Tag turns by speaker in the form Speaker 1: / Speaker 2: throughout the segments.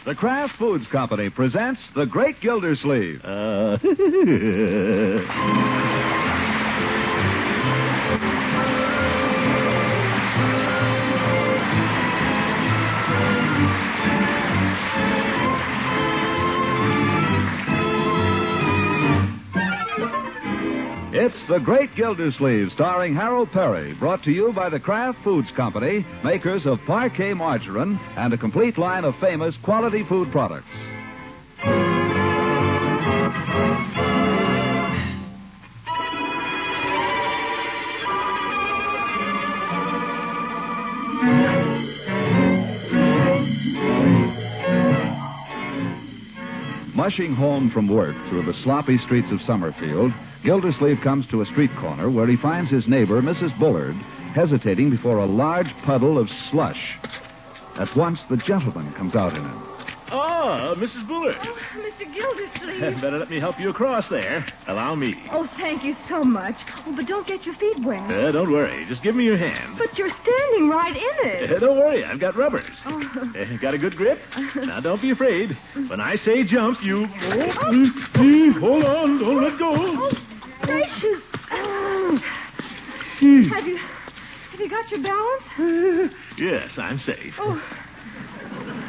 Speaker 1: The Kraft Foods Company presents The Great Gildersleeve. It's The Great Gildersleeve, starring Harold Peary, brought to you by the Kraft Foods Company, makers of Parquet margarine and a complete line of famous quality food products. Mushing home from work through the sloppy streets of Summerfield, Gildersleeve comes to a street corner where he finds his neighbor, Mrs. Bullard, hesitating before a large puddle of slush. At once, the gentleman comes out in it.
Speaker 2: Oh, Mrs. Bullard.
Speaker 3: Oh, Mr. Gildersleeve.
Speaker 2: Better let me help you across there. Allow me.
Speaker 3: Oh, thank you so much. Oh, but don't get your feet wet.
Speaker 2: Don't worry. Just give me your hand.
Speaker 3: But you're standing right in it.
Speaker 2: Don't worry. I've got rubbers.
Speaker 3: Oh.
Speaker 2: Got a good grip? Now, don't be afraid. When I say jump, you... Hold on. Don't let go.
Speaker 3: Oh, gracious. Have you got your balance?
Speaker 2: Yes, I'm safe.
Speaker 3: Oh.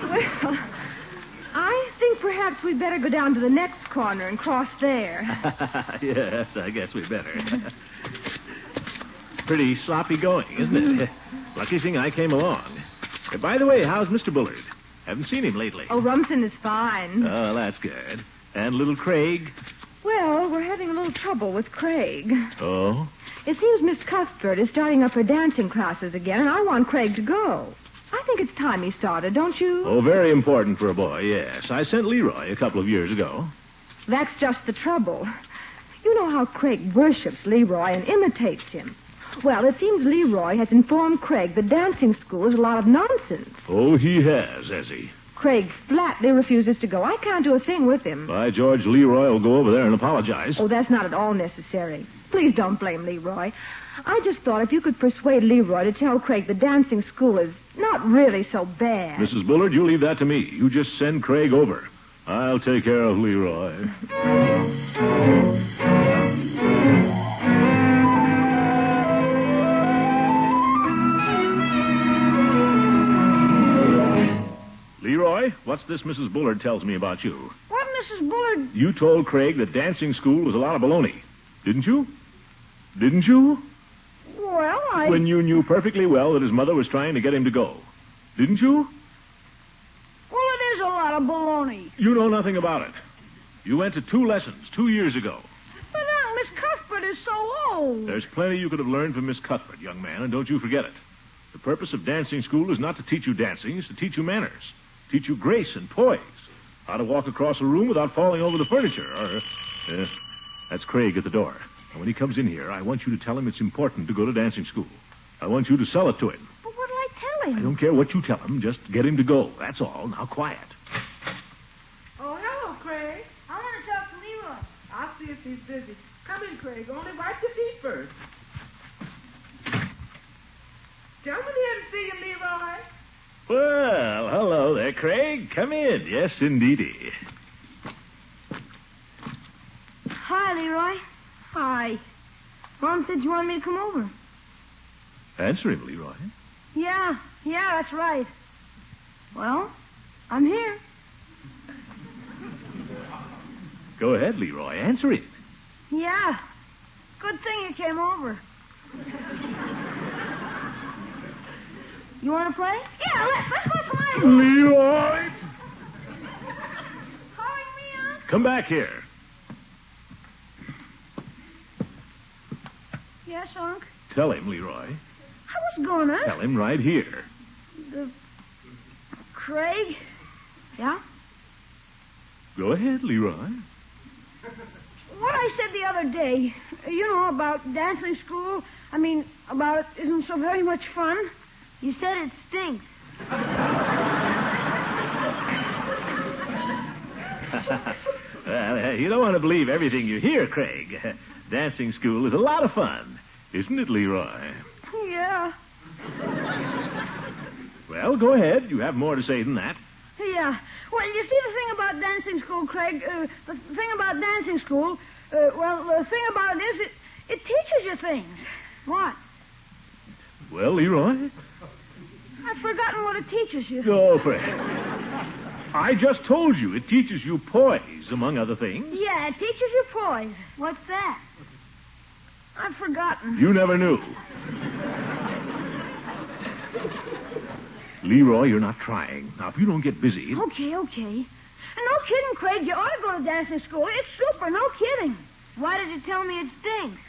Speaker 3: Well, I think perhaps we'd better go down to the next corner and cross there.
Speaker 2: Yes, I guess we better. Pretty sloppy going, isn't it? Lucky thing I came along. By the way, how's Mr. Bullard? Haven't seen him lately.
Speaker 3: Oh, Rumson is fine.
Speaker 2: Oh, that's good. And little Craig?
Speaker 3: Well, we're having a little trouble with Craig.
Speaker 2: Oh?
Speaker 3: It seems Miss Cuthbert is starting up her dancing classes again, and I want Craig to go. I think it's time he started, don't you?
Speaker 2: Oh, very important for a boy, yes. I sent Leroy a couple of years ago.
Speaker 3: That's just the trouble. You know how Craig worships Leroy and imitates him. Well, it seems Leroy has informed Craig that dancing school is a lot of nonsense.
Speaker 2: Oh, he has he?
Speaker 3: Craig flatly refuses to go. I can't do a thing with him.
Speaker 2: By George, Leroy will go over there and apologize.
Speaker 3: Oh, that's not at all necessary. Please don't blame Leroy. I just thought if you could persuade Leroy to tell Craig the dancing school is not really so bad.
Speaker 2: Mrs. Bullard, you leave that to me. You just send Craig over. I'll take care of Leroy. Leroy, what's this Mrs. Bullard tells me about you?
Speaker 3: What, Mrs. Bullard?
Speaker 2: You told Craig that dancing school was a lot of baloney, didn't you? Didn't you?
Speaker 3: Well,
Speaker 2: When you knew perfectly well that his mother was trying to get him to go. Didn't you?
Speaker 3: Well, it is a lot of baloney.
Speaker 2: You know nothing about it. You went to 2 lessons 2 years ago.
Speaker 3: But now Miss Cuthbert is so old.
Speaker 2: There's plenty you could have learned from Miss Cuthbert, young man, and don't you forget it. The purpose of dancing school is not to teach you dancing, it's to teach you manners. Teach you grace and poise. How to walk across a room without falling over the furniture. That's Craig at the door. And when he comes in here, I want you to tell him it's important to go to dancing school. I want you to sell it to him.
Speaker 3: But what'll I tell him?
Speaker 2: I don't care what you tell him. Just get him to go. That's all. Now, quiet.
Speaker 4: Oh, hello, Craig. I want to talk to Leroy. I'll see if he's busy. Come in, Craig. Only wipe your feet first. Gentlemen here to see you, Leroy.
Speaker 2: Well, hello there, Craig. Come in. Yes, indeedy.
Speaker 3: Hi, Leroy. Hi. Mom said you wanted me to come over.
Speaker 2: Answer him, Leroy.
Speaker 3: Yeah, that's right. Well, I'm here.
Speaker 2: Go ahead, Leroy. Answer him.
Speaker 3: Yeah. Good thing you came over. You want to play? Yeah, let's go play.
Speaker 2: Leroy!
Speaker 3: Calling me up?
Speaker 2: Come back here.
Speaker 3: Yes, Unc.
Speaker 2: Tell him, Leroy.
Speaker 3: What's going on?
Speaker 2: Tell him right here.
Speaker 3: Craig? Yeah?
Speaker 2: Go ahead, Leroy.
Speaker 3: What I said the other day, you know, about dancing school, about it isn't so very much fun. You said it stinks.
Speaker 2: Well, you don't want to believe everything you hear, Craig. Dancing school is a lot of fun, isn't it, Leroy?
Speaker 3: Yeah.
Speaker 2: Well, go ahead. You have more to say than that.
Speaker 3: Yeah,
Speaker 5: Yeah. Well, you see, the thing about dancing school, Craig, the thing about dancing school, the thing about it is it teaches you things. What?
Speaker 2: Well, Leroy?
Speaker 5: I've forgotten what it teaches you.
Speaker 2: Oh, Fred. I just told you it teaches you poise, among other things.
Speaker 5: Yeah, it teaches you poise. What's that? I've forgotten.
Speaker 2: You never knew. Leroy, you're not trying. Now, if you don't get busy...
Speaker 5: Okay. And no kidding, Craig. You ought to go to dancing school. It's super, no kidding. Why did you tell me it stinks?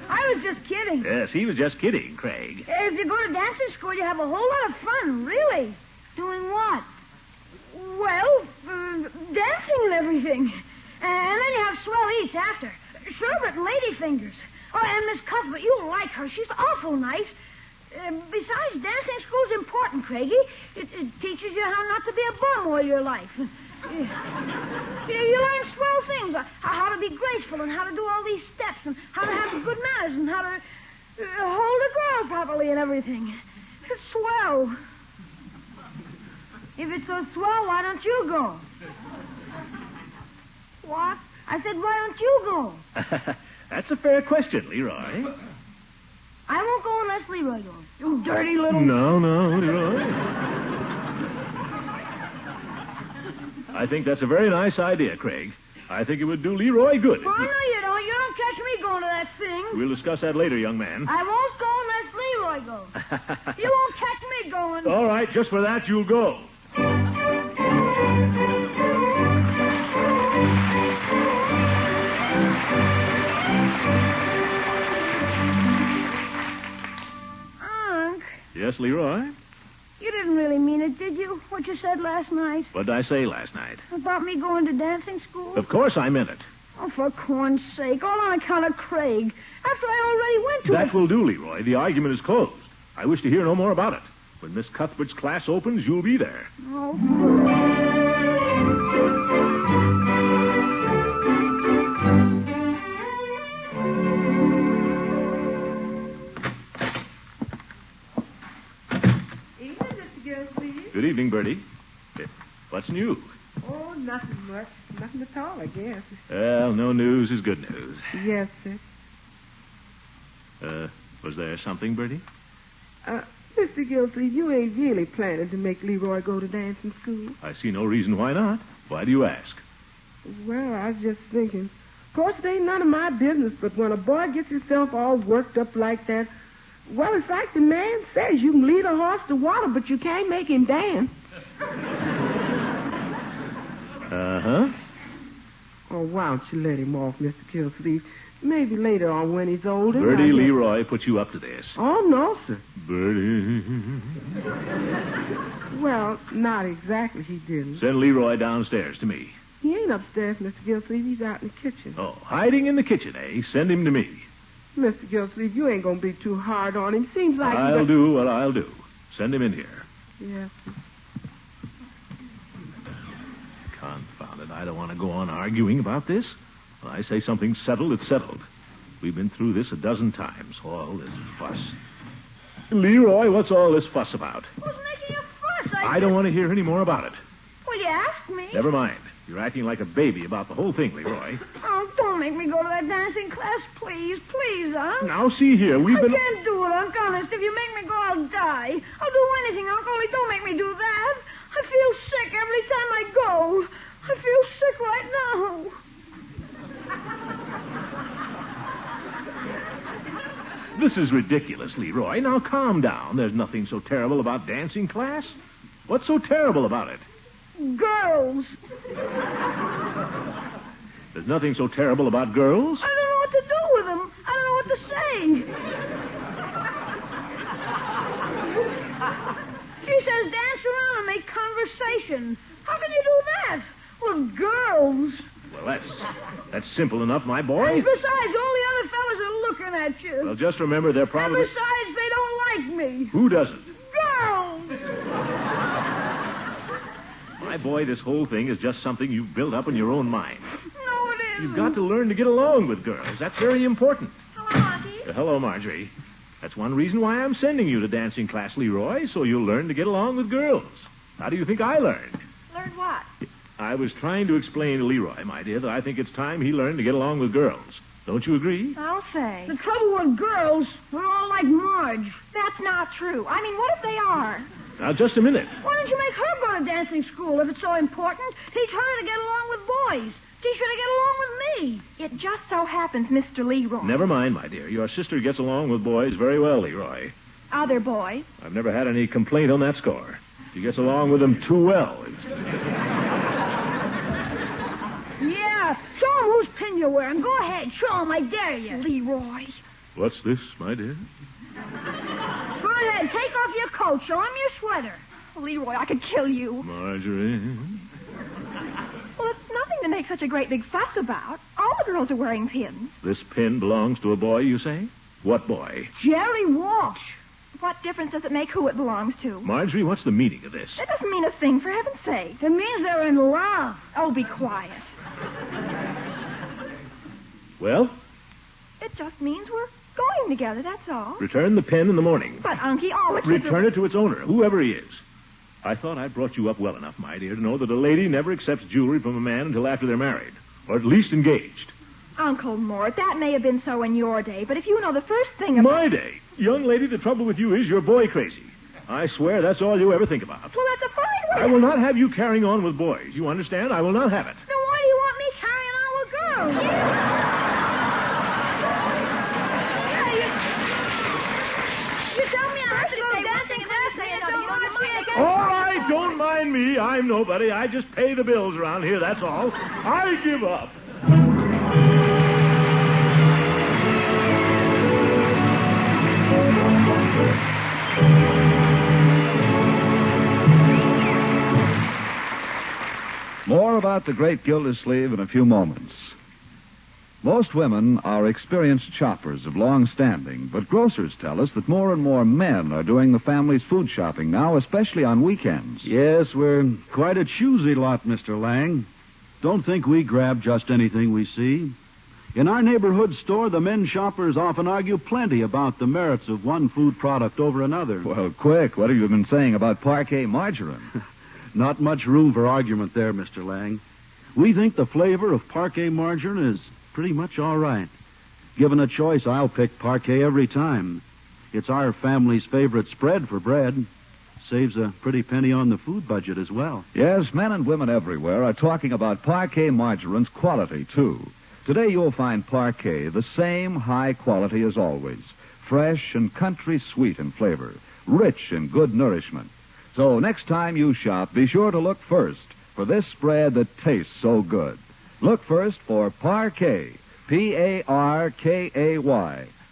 Speaker 5: I was just kidding.
Speaker 2: Yes, he was just kidding, Craig.
Speaker 5: If you go to dancing school, you have a whole lot of fun, really. Doing what? Well, dancing and everything. And then you have swell eats after. Sherbet and lady fingers. Oh, and Miss Cuthbert, you'll like her. She's awful nice. Besides, dancing school's important, Craigie. It teaches you how not to be a bum all your life. You learn swell things. How to be graceful and how to do all these steps and how to have good manners and how to hold a girl properly and everything. It's swell. If it's so swell, why don't you go? What? I said, why don't you go?
Speaker 2: That's a fair question, Leroy.
Speaker 5: I won't go unless Leroy goes. You dirty little...
Speaker 2: No, Leroy. I think that's a very nice idea, Craig. I think it would do Leroy good.
Speaker 5: Oh, no, you don't. You don't catch me going to that thing.
Speaker 2: We'll discuss that later, young man.
Speaker 5: I won't go unless Leroy goes. You won't catch me going.
Speaker 2: All right, just for that, you'll go.
Speaker 5: Unc.
Speaker 2: Yes, Leroy?
Speaker 5: You didn't really mean it, did you? What you said last night?
Speaker 2: What did I say last night?
Speaker 5: About me going to dancing school?
Speaker 2: Of course I meant it.
Speaker 5: Oh, for corn's sake. All on account of Craig. After I already went to it.
Speaker 2: That will do, Leroy. The argument is closed. I wish to hear no more about it. When Miss Cuthbert's class opens, you'll be there.
Speaker 5: Oh,
Speaker 4: Evening, Mr. Gildersleeve.
Speaker 2: Good evening, Birdie. What's new?
Speaker 4: Oh, nothing much. Nothing at all, I guess.
Speaker 2: Well, no news is good news.
Speaker 4: Yes, sir.
Speaker 2: Was there something, Birdie?
Speaker 4: Mr. Gildersleeve, you ain't really planning to make Leroy go to dancing school?
Speaker 2: I see no reason why not. Why do you ask?
Speaker 4: Well, I was just thinking. Of course, it ain't none of my business, but when a boy gets himself all worked up like that, well, it's like the man says, you can lead a horse to water, but you can't make him dance.
Speaker 2: Uh-huh.
Speaker 4: Oh, why don't you let him off, Mr. Gildersleeve? Maybe later on when he's older.
Speaker 2: Birdie Leroy put you up to this.
Speaker 4: Oh, no, sir.
Speaker 2: Birdie.
Speaker 4: Well, not exactly, he didn't.
Speaker 2: Send Leroy downstairs to me.
Speaker 4: He ain't upstairs, Mr. Gildersleeve. He's out in the kitchen.
Speaker 2: Oh, hiding in the kitchen, eh? Send him to me.
Speaker 4: Mr. Gildersleeve, you ain't going to be too hard on him. Seems like...
Speaker 2: I'll do what I'll do. Send him in here.
Speaker 4: Yes.
Speaker 2: Confound it. I don't want to go on arguing about this. When I say something's settled, it's settled. We've been through this a dozen times. All this fuss. Leroy, what's all this fuss about?
Speaker 5: who's making a fuss?
Speaker 2: I don't want to hear any more about it.
Speaker 5: Well, you asked me.
Speaker 2: Never mind. You're acting like a baby about the whole thing, Leroy.
Speaker 5: Oh, don't make me go to that dancing class, please. Please, Unc.
Speaker 2: Now, see here, we've been...
Speaker 5: I can't do it, Unc. Honest, if you make me go, I'll die. I'll do anything, Unc, only don't make me do that. I feel sick every time I go. I feel sick right now.
Speaker 2: This is ridiculous, Leroy. Now, calm down. There's nothing so terrible about dancing class. What's so terrible about it?
Speaker 5: Girls.
Speaker 2: There's nothing so terrible about girls.
Speaker 5: I don't know what to do with them. I don't know what to say. She says dance around and make conversation. How can you do that? With girls.
Speaker 2: Well, that's simple enough, my boy.
Speaker 5: And besides, all the other fellas are looking at you.
Speaker 2: Well, just remember they're probably...
Speaker 5: And besides, they don't like me.
Speaker 2: Who doesn't?
Speaker 5: Girls!
Speaker 2: My boy, this whole thing is just something you've built up in your own mind.
Speaker 5: No, it isn't.
Speaker 2: You've got to learn to get along with girls. That's very important.
Speaker 5: Hello, Auntie.
Speaker 2: Hello, Marjorie. That's one reason why I'm sending you to dancing class, Leroy, so you'll learn to get along with girls. How do you think I learned?
Speaker 5: Learn
Speaker 3: what?
Speaker 2: I was trying to explain to Leroy, my dear, that I think it's time he learned to get along with girls. Don't you agree?
Speaker 3: I'll say.
Speaker 5: The trouble with girls, they're all like Marge.
Speaker 3: That's not true. I mean, what if they are?
Speaker 2: Now, just a minute.
Speaker 5: Why don't you make her go to dancing school if it's so important? Teach her to get along with boys. Teach her to get along with me.
Speaker 3: It just so happens, Mr. Leroy.
Speaker 2: Never mind, my dear. Your sister gets along with boys very well, Leroy.
Speaker 3: Other boys?
Speaker 2: I've never had any complaint on that score. She gets along with them too well.
Speaker 5: Yeah, show 'em whose pin you're wearing. Go ahead, show 'em, I dare you.
Speaker 3: Leroy.
Speaker 2: What's this, my dear?
Speaker 5: Go ahead, take off your coat. Show 'em your sweater.
Speaker 3: Leroy, I could kill you.
Speaker 2: Marjorie.
Speaker 3: Well, it's nothing to make such a great big fuss about. All the girls are wearing pins.
Speaker 2: This pin belongs to a boy, you say? What boy?
Speaker 5: Jerry Walsh.
Speaker 3: What difference does it make who it belongs to?
Speaker 2: Marjorie, what's the meaning of this?
Speaker 3: That doesn't mean a thing, for heaven's sake.
Speaker 5: It means they're in love.
Speaker 3: Oh, be quiet.
Speaker 2: Well,
Speaker 3: It just means we're going together, that's all.
Speaker 2: return the pen in the morning.
Speaker 3: But, Unky, all the kids
Speaker 2: Return it to its owner, whoever he is. I thought I brought you up well enough, my dear, to know that a lady never accepts jewelry from a man until after they're married, or at least engaged.
Speaker 3: Uncle Mort, that may have been so in your day, but if you know the first thing about...
Speaker 2: My day. Young lady, the trouble with you is you're boy crazy. I swear that's all you ever think about.
Speaker 3: Well, that's a fine way.
Speaker 2: I will not have you carrying on with boys. You understand? I will not have it.
Speaker 5: Then why do you want me carrying on with girls? You tell me I have to go dancing and dancing and don't want me again.
Speaker 2: All right, don't mind me. I'm nobody. I just pay the bills around here, that's all. I give up.
Speaker 1: More about the Great Gildersleeve in a few moments. Most women are experienced shoppers of long standing, but grocers tell us that more and more men are doing the family's food shopping now, especially on weekends.
Speaker 6: Yes, we're quite a choosy lot, Mr. Lang. Don't think we grab just anything we see. In our neighborhood store, the men shoppers often argue plenty about the merits of one food product over another.
Speaker 1: Well, quick, what have you been saying about parquet margarine?
Speaker 6: Not much room for argument there, Mr. Lang. We think the flavor of parquet margarine is pretty much all right. Given a choice, I'll pick parquet every time. It's our family's favorite spread for bread. Saves a pretty penny on the food budget as well.
Speaker 1: Yes, men and women everywhere are talking about parquet margarine's quality, too. Today you'll find parquet the same high quality as always. Fresh and country sweet in flavor. Rich in good nourishment. So next time you shop, be sure to look first for this spread that tastes so good. Look first for Parquet, P-A-R-K-A-Y,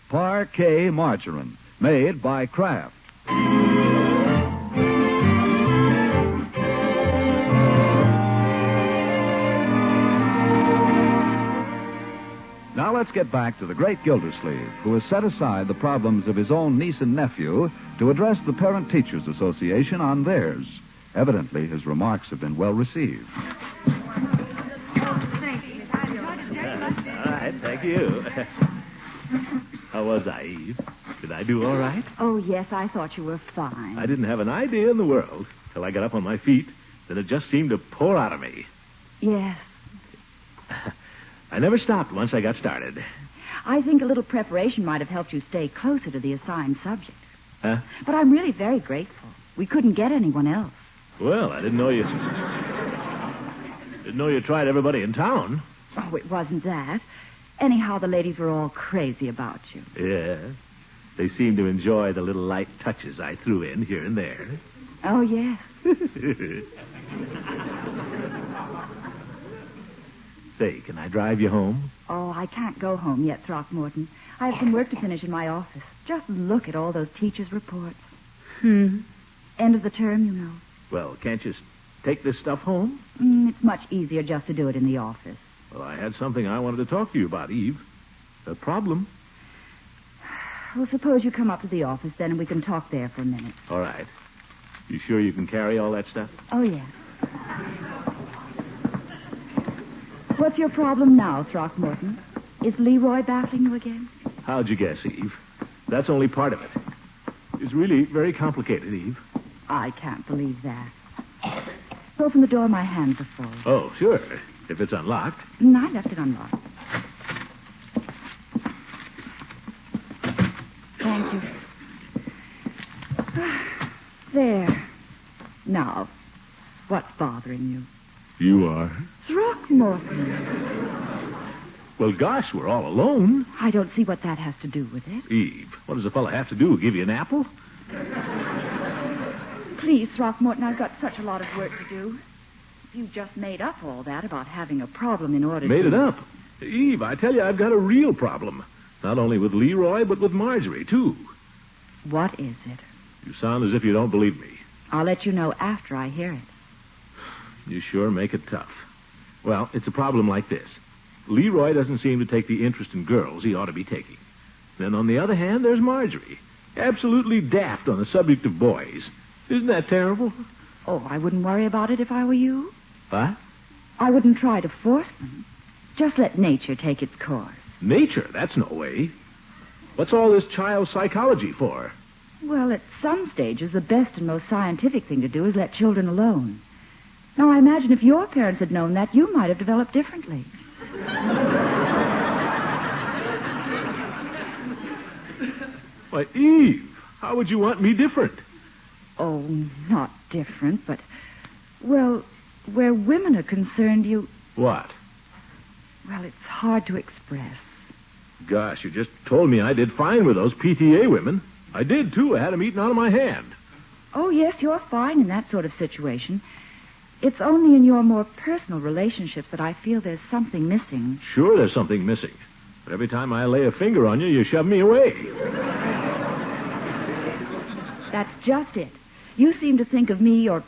Speaker 1: Parquet margarine, made by Kraft. Now let's get back to the Great Gildersleeve, who has set aside the problems of his own niece and nephew to address the Parent Teachers Association on theirs. Evidently, his remarks have been well received.
Speaker 2: All right, thank you. How was I, Eve? Did I do all right?
Speaker 7: Oh, yes, I thought you were fine.
Speaker 2: I didn't have an idea in the world till I got up on my feet. Then it just seemed to pour out of me.
Speaker 7: Yes.
Speaker 2: I never stopped once I got started.
Speaker 7: I think a little preparation might have helped you stay closer to the assigned subject.
Speaker 2: Huh?
Speaker 7: But I'm really very grateful. We couldn't get anyone else.
Speaker 2: Well, I didn't know you... Didn't know you tried everybody in town.
Speaker 7: Oh, it wasn't that. Anyhow, the ladies were all crazy about you.
Speaker 2: Yeah. They seemed to enjoy the little light touches I threw in here and there.
Speaker 7: Oh, yes.
Speaker 2: Say, can I drive you home?
Speaker 7: Oh, I can't go home yet, Throckmorton. I have some work to finish in my office. Just look at all those teachers' reports. End of the term, you know.
Speaker 2: Well, can't you take this stuff home?
Speaker 7: It's much easier just to do it in the office.
Speaker 2: Well, I had something I wanted to talk to you about, Eve. A problem.
Speaker 7: Well, suppose you come up to the office then and we can talk there for a minute.
Speaker 2: All right. You sure you can carry all that stuff?
Speaker 7: Oh, yes. What's your problem now, Throckmorton? Is Leroy baffling you again?
Speaker 2: How'd you guess, Eve? That's only part of it. It's really very complicated, Eve.
Speaker 7: I can't believe that. So open the door. My hands are full.
Speaker 2: Oh, sure. If it's unlocked.
Speaker 7: I left it unlocked. Thank you. There. Now, what's bothering you?
Speaker 2: You are?
Speaker 7: Throckmorton.
Speaker 2: Well, gosh, we're all alone.
Speaker 7: I don't see what that has to do with it.
Speaker 2: Eve, what does a fella have to do? Give you an apple?
Speaker 7: Please, Throckmorton, I've got such a lot of work to do. You just made up all that about having a problem in order to...
Speaker 2: Made it up? Eve, I tell you, I've got a real problem. Not only with Leroy, but with Marjorie, too.
Speaker 7: What is it?
Speaker 2: You sound as if you don't believe me.
Speaker 7: I'll let you know after I hear it.
Speaker 2: You sure make it tough. Well, it's a problem like this. Leroy doesn't seem to take the interest in girls he ought to be taking. Then, on the other hand, there's Marjorie. Absolutely daft on the subject of boys. Isn't that terrible?
Speaker 7: Oh, I wouldn't worry about it if I were you.
Speaker 2: What?
Speaker 7: I wouldn't try to force them. Just let nature take its course.
Speaker 2: Nature? That's no way. What's all this child psychology for?
Speaker 7: Well, at some stages, the best and most scientific thing to do is let children alone. Now, I imagine if your parents had known that, you might have developed differently.
Speaker 2: Why, Eve, how would you want me different?
Speaker 7: Oh, not different, but... Well, where women are concerned, you...
Speaker 2: What?
Speaker 7: Well, it's hard to express.
Speaker 2: Gosh, you just told me I did fine with those PTA women. I did, too. I had them eating out of my hand.
Speaker 7: Oh, yes, you're fine in that sort of situation. It's only in your more personal relationships that I feel there's something missing.
Speaker 2: Sure there's something missing. But every time I lay a finger on you, you shove me away.
Speaker 7: That's just it. You seem to think of me, or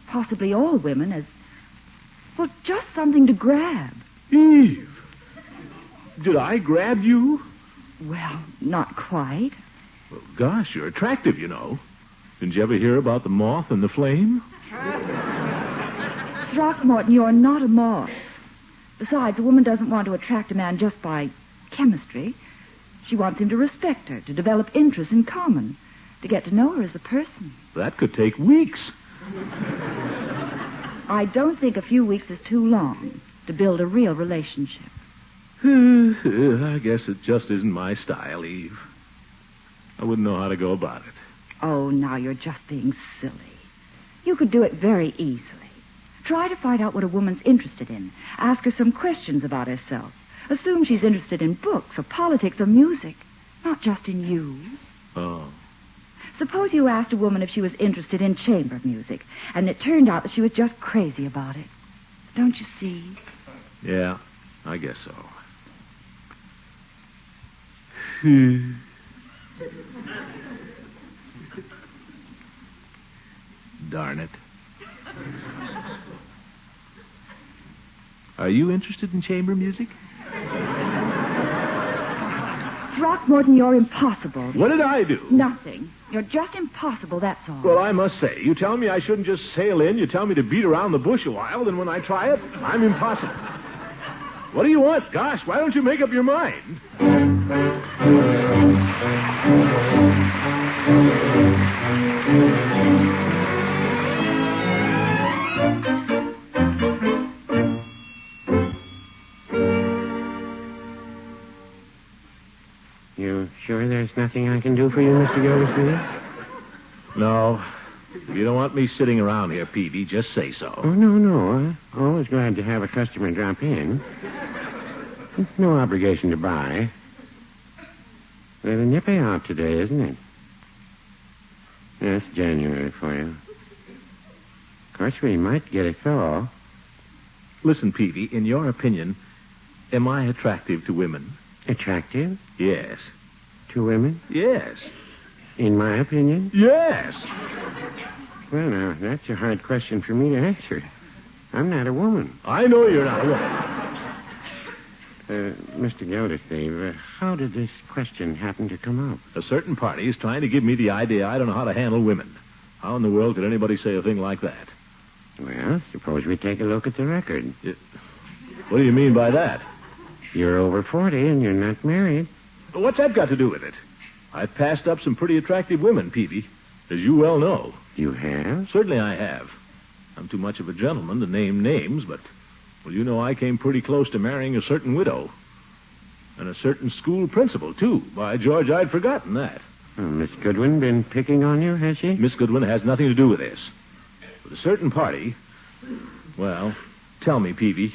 Speaker 7: possibly all women, as, well, just something to grab.
Speaker 2: Eve, did I grab you?
Speaker 7: Well, not quite.
Speaker 2: Well, gosh, you're attractive, you know. Didn't you ever hear about the moth and the flame?
Speaker 7: Throckmorton, you're not a moth. Besides, a woman doesn't want to attract a man just by chemistry. She wants him to respect her, to develop interests in common, to get to know her as a person.
Speaker 2: That could take weeks.
Speaker 7: I don't think a few weeks is too long to build a real relationship.
Speaker 2: I guess it just isn't my style, Eve. I wouldn't know how to go about it.
Speaker 7: Oh, now you're just being silly. You could do it very easily. Try to find out what a woman's interested in. Ask her some questions about herself. Assume she's interested in books or politics or music, not just in you.
Speaker 2: Oh.
Speaker 7: Suppose you asked a woman if she was interested in chamber music, and it turned out that she was just crazy about it. Don't you see?
Speaker 2: Yeah, I guess so. Darn it. Are you interested in chamber music?
Speaker 3: Throckmorton, you're impossible.
Speaker 2: What did I do?
Speaker 3: Nothing. You're just impossible, that's all.
Speaker 2: Well, I must say, you tell me I shouldn't just sail in, you tell me to beat around the bush a while, then when I try it, I'm impossible. What do you want? Gosh, why don't you make up your mind?
Speaker 8: You sure there's nothing I can do for you, Mr. Gildersleeve?
Speaker 2: No. If you don't want me sitting around here, Peavy, just say so.
Speaker 8: Oh, no. I'm always glad to have a customer drop in. No obligation to buy. There's a nippy out today, isn't it? Yes, January for you. Of course, we might get a thaw.
Speaker 2: Listen, Peavy, in your opinion, am I attractive to women?
Speaker 8: Attractive?
Speaker 2: Yes.
Speaker 8: To women?
Speaker 2: Yes.
Speaker 8: In my opinion?
Speaker 2: Yes.
Speaker 8: Well, now, that's a hard question for me to answer. I'm not a woman.
Speaker 2: I know you're not a woman.
Speaker 8: Mr. Gildersleeve, how did this question happen to come up?
Speaker 2: A certain party is trying to give me the idea I don't know how to handle women. How in the world could anybody say a thing like that?
Speaker 8: Well, suppose we take a look at the record.
Speaker 2: What do you mean by that?
Speaker 8: You're over 40 and you're not married.
Speaker 2: What's that got to do with it? I've passed up some pretty attractive women, Peavy, as you well know.
Speaker 8: You have?
Speaker 2: Certainly I have. I'm too much of a gentleman to name names, but, well, you know I came pretty close to marrying a certain widow. And a certain school principal, too. By George, I'd forgotten that.
Speaker 8: Oh, Miss Goodwin been picking on you, has she?
Speaker 2: Miss Goodwin has nothing to do with this. With a certain party... Well, tell me, Peavy,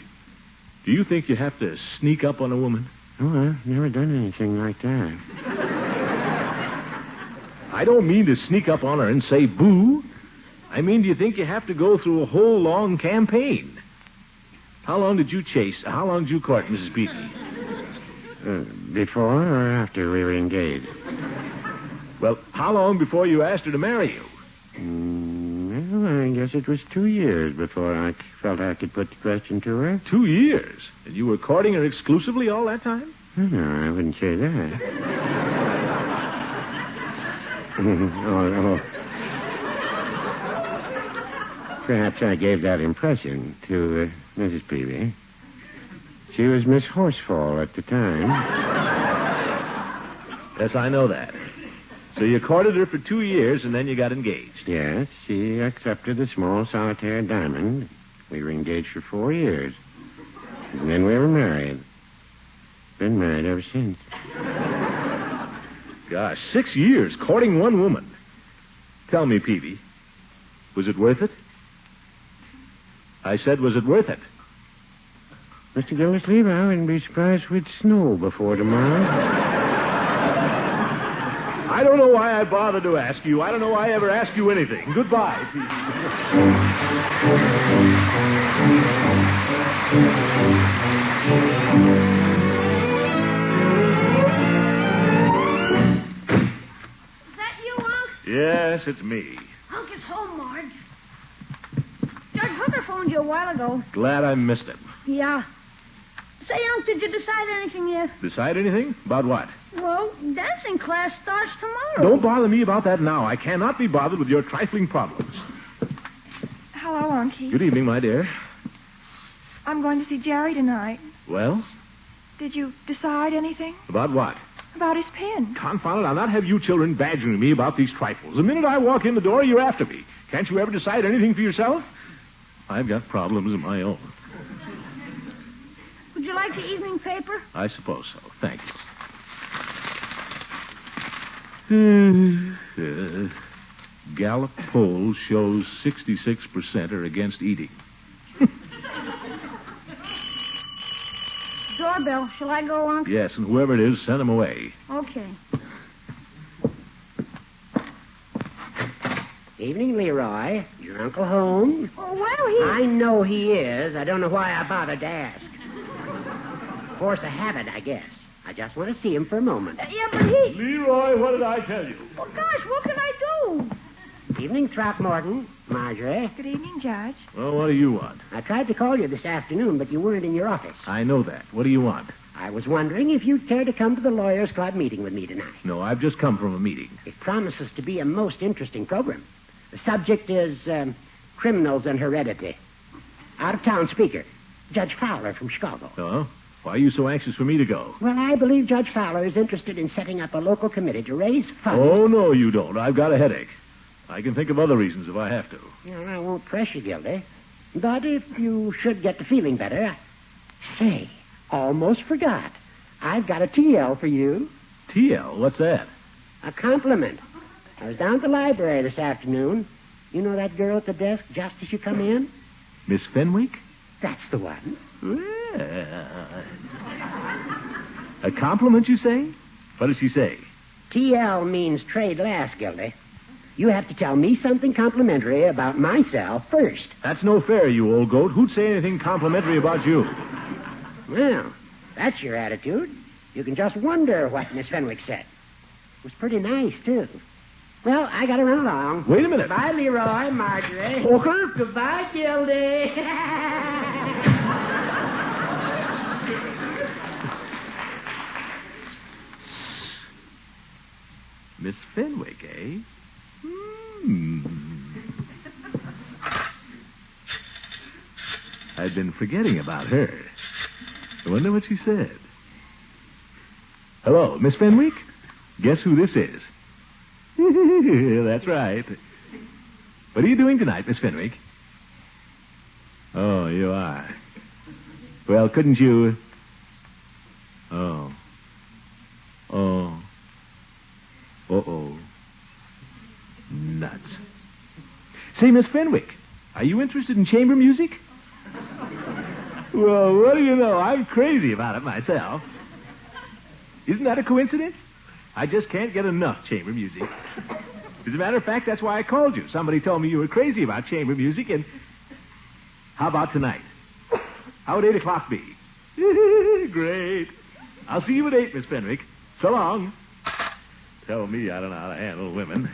Speaker 2: do you think you have to sneak up on a woman?
Speaker 8: Oh, I've never done anything like that.
Speaker 2: I don't mean to sneak up on her and say boo. I mean, do you think you have to go through a whole long campaign? How long did you court Mrs. Peavy?
Speaker 8: Before or after we were engaged?
Speaker 2: Well, how long before you asked her to marry you?
Speaker 8: Well, I guess it was 2 years before I felt I could put the question to her.
Speaker 2: 2 years? And you were courting her exclusively all that time?
Speaker 8: No, I wouldn't say that. oh. Perhaps I gave that impression to Mrs. Peavy. She was Miss Horsefall at the time.
Speaker 2: Yes, I know that. So you courted her for 2 years, and then you got engaged.
Speaker 8: Yes, she accepted a small solitaire diamond. We were engaged for 4 years. And then we were married. Been married ever since.
Speaker 2: Gosh, 6 years courting one woman. Tell me, Peavy, was it worth it? I said, was it worth it?
Speaker 8: Mr. Gildersleeve, I wouldn't be surprised if we'd snow before tomorrow.
Speaker 2: I don't know why I bothered to ask you. I don't know why I ever asked you anything. Goodbye, Peavy.
Speaker 5: Is that you, Unc?
Speaker 2: Yes, it's me.
Speaker 5: Unc is home, Marge. Judge Hooker phoned you a while ago.
Speaker 2: Glad I missed him.
Speaker 5: Yeah. Say, Unc, did you decide anything yet?
Speaker 2: Decide anything? About what?
Speaker 5: Well, dancing class starts tomorrow.
Speaker 2: Don't bother me about that now. I cannot be bothered with your trifling problems.
Speaker 3: Hello, Unky.
Speaker 2: Good evening, my dear.
Speaker 3: I'm going to see Jerry tonight.
Speaker 2: Well?
Speaker 3: Did you decide anything?
Speaker 2: About what?
Speaker 3: About his pen.
Speaker 2: Confound it, I'll not have you children badgering me about these trifles. The minute I walk in the door, you're after me. Can't you ever decide anything for yourself? I've got problems of my own.
Speaker 5: Would you like the evening paper?
Speaker 2: I suppose so. Thank you. Gallup poll shows 66% are against eating.
Speaker 5: Doorbell. Shall I go, Unc?
Speaker 2: Yes, and whoever it is, send him away.
Speaker 5: Okay.
Speaker 9: Evening, Leroy. Your uncle home?
Speaker 5: Oh, well,
Speaker 9: I know he is. I don't know why I bothered to ask. Force of habit, I guess. I just want to see him for a moment.
Speaker 5: Yeah, but he...
Speaker 2: Leroy, what did I tell you?
Speaker 5: Oh, gosh, what can I do?
Speaker 9: Evening, Throckmorton. Marjorie.
Speaker 3: Good evening, Judge.
Speaker 2: Well, what do you want?
Speaker 9: I tried to call you this afternoon, but you weren't in your office.
Speaker 2: I know that. What do you want?
Speaker 9: I was wondering if you'd care to come to the Lawyers Club meeting with me tonight.
Speaker 2: No, I've just come from a meeting.
Speaker 9: It promises to be a most interesting program. The subject is criminals and heredity. Out-of-town speaker, Judge Fowler from Chicago.
Speaker 2: Oh? Why are you so anxious for me to go?
Speaker 9: Well, I believe Judge Fowler is interested in setting up a local committee to raise funds.
Speaker 2: Oh, no, you don't. I've got a headache. I can think of other reasons if I have to.
Speaker 9: Well, I won't press you, Gildy. But if you should get to feeling better... Say, almost forgot. I've got a TL for you.
Speaker 2: TL? What's that?
Speaker 9: A compliment. I was down at the library this afternoon. You know that girl at the desk just as you come in?
Speaker 2: Miss Fenwick?
Speaker 9: That's the one.
Speaker 2: A compliment, you say? What does she say?
Speaker 9: TL means trade last, Gildy. You have to tell me something complimentary about myself first.
Speaker 2: That's no fair, you old goat. Who'd say anything complimentary about you?
Speaker 9: Well, that's your attitude. You can just wonder what Miss Fenwick said. It was pretty nice, too. Well, I gotta run along.
Speaker 2: Wait a minute.
Speaker 9: Goodbye, Leroy, Marjorie.
Speaker 2: Hooker?
Speaker 9: Goodbye, Gildy.
Speaker 2: Miss Fenwick, eh? I'd been forgetting about her. I wonder what she said. Hello, Miss Fenwick? Guess who this is? That's right. What are you doing tonight, Miss Fenwick? Oh, you are. Well, couldn't you... Oh. Uh-oh. Nuts. Say, Miss Fenwick, are you interested in chamber music? Well, what do you know? I'm crazy about it myself. Isn't that a coincidence? I just can't get enough chamber music. As a matter of fact, that's why I called you. Somebody told me you were crazy about chamber music, and... How about tonight? How would 8 o'clock be? Great. I'll see you at 8, Miss Fenwick. So long. Tell me I don't know how to handle women.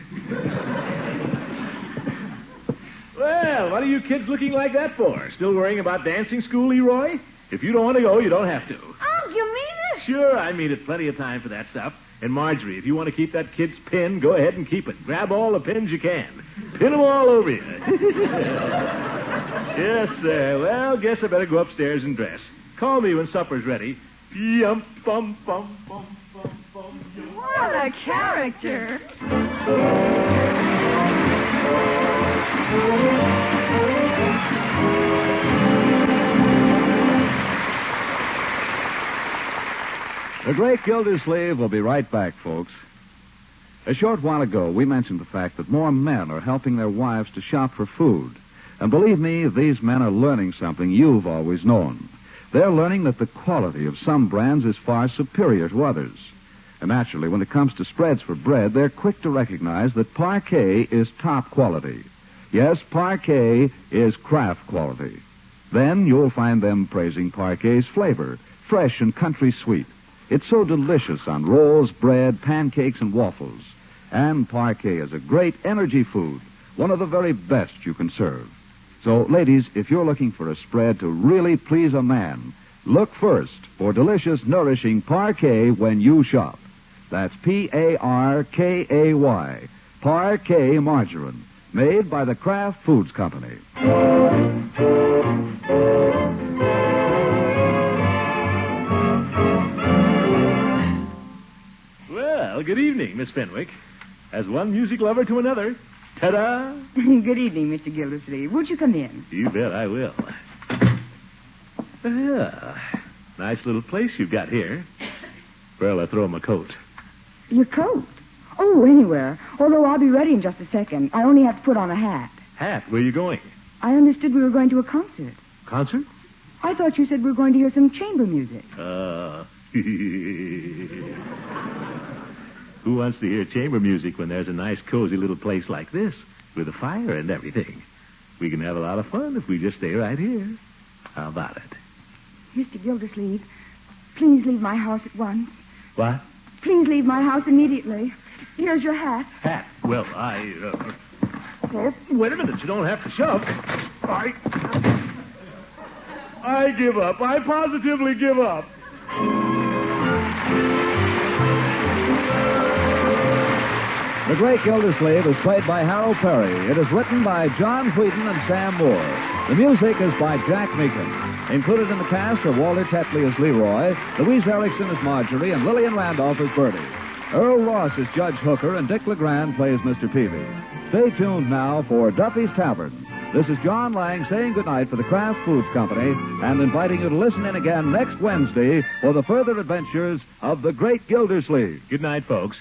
Speaker 2: Well, what are you kids looking like that for? Still worrying about dancing school, Leroy? If you don't want to go, you don't have to.
Speaker 5: Oh, you mean it?
Speaker 2: Sure, I mean it. Plenty of time for that stuff. And Marjorie, if you want to keep that kid's pin, go ahead and keep it. Grab all the pins you can. Pin them all over you. Yes, sir. Well, guess I better go upstairs and dress. Call me when supper's ready. Yum, bum, bum, bum, bum, bum, yum.
Speaker 3: What a character.
Speaker 1: The Great Gildersleeve will be right back, folks. A short while ago, we mentioned the fact that more men are helping their wives to shop for food. And believe me, these men are learning something you've always known. They're learning that the quality of some brands is far superior to others. And naturally, when it comes to spreads for bread, they're quick to recognize that Parquet is top quality. Yes, Parquet is Kraft quality. Then you'll find them praising Parquet's flavor, fresh and country sweet. It's so delicious on rolls, bread, pancakes, and waffles. And Parquet is a great energy food, one of the very best you can serve. So, ladies, if you're looking for a spread to really please a man, look first for delicious, nourishing Parquet when you shop. That's Parkay, Parquet margarine, made by the Kraft Foods Company.
Speaker 2: Well, good evening, Miss Fenwick. As one music lover to another. Ta-da!
Speaker 7: Good evening, Mr. Gildersleeve. Won't you come in?
Speaker 2: You bet I will. Nice little place you've got here. Where'll I throw my coat?
Speaker 7: Your coat? Oh, anywhere. Although I'll be ready in just a second. I only have to put on a hat.
Speaker 2: Hat? Where are you going?
Speaker 7: I understood we were going to a concert.
Speaker 2: Concert?
Speaker 7: I thought you said we were going to hear some chamber music.
Speaker 2: Who wants to hear chamber music when there's a nice, cozy little place like this with a fire and everything? We can have a lot of fun if we just stay right here. How about it?
Speaker 7: Mr. Gildersleeve, please leave my house at once.
Speaker 2: What?
Speaker 7: Please leave my house immediately. Here's your hat.
Speaker 2: Hat? Well, Oh, wait a minute. You don't have to shove. I give up. I positively give up.
Speaker 1: The Great Gildersleeve is played by Harold Peary. It is written by John Wheaton and Sam Moore. The music is by Jack Meakin. Included in the cast are Walter Tetley as Leroy, Louise Erickson as Marjorie, and Lillian Randolph as Birdie. Earl Ross is Judge Hooker, and Dick LeGrand plays Mr. Peavy. Stay tuned now for Duffy's Tavern. This is John Lang saying goodnight for the Kraft Foods Company and inviting you to listen in again next Wednesday for the further adventures of the Great Gildersleeve.
Speaker 2: Good night, folks.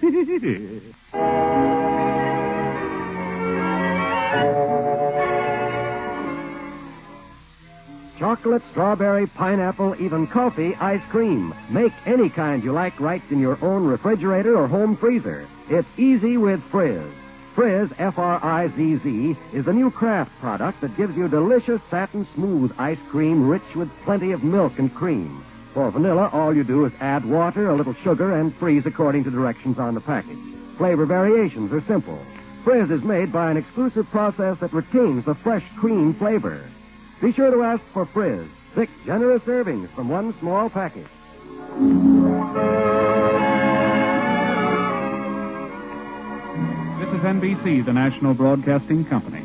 Speaker 10: Chocolate, strawberry, pineapple, even coffee, ice cream. Make any kind you like right in your own refrigerator or home freezer. It's easy with Frizz. Frizz, F-R-I-Z-Z, is the new Kraft product that gives you delicious, satin-smooth ice cream rich with plenty of milk and cream. For vanilla, all you do is add water, a little sugar, and freeze according to directions on the package. Flavor variations are simple. Frizz is made by an exclusive process that retains the fresh cream flavor. Be sure to ask for Frizz. 6 generous servings from one small package.
Speaker 11: This is NBC, the National Broadcasting Company.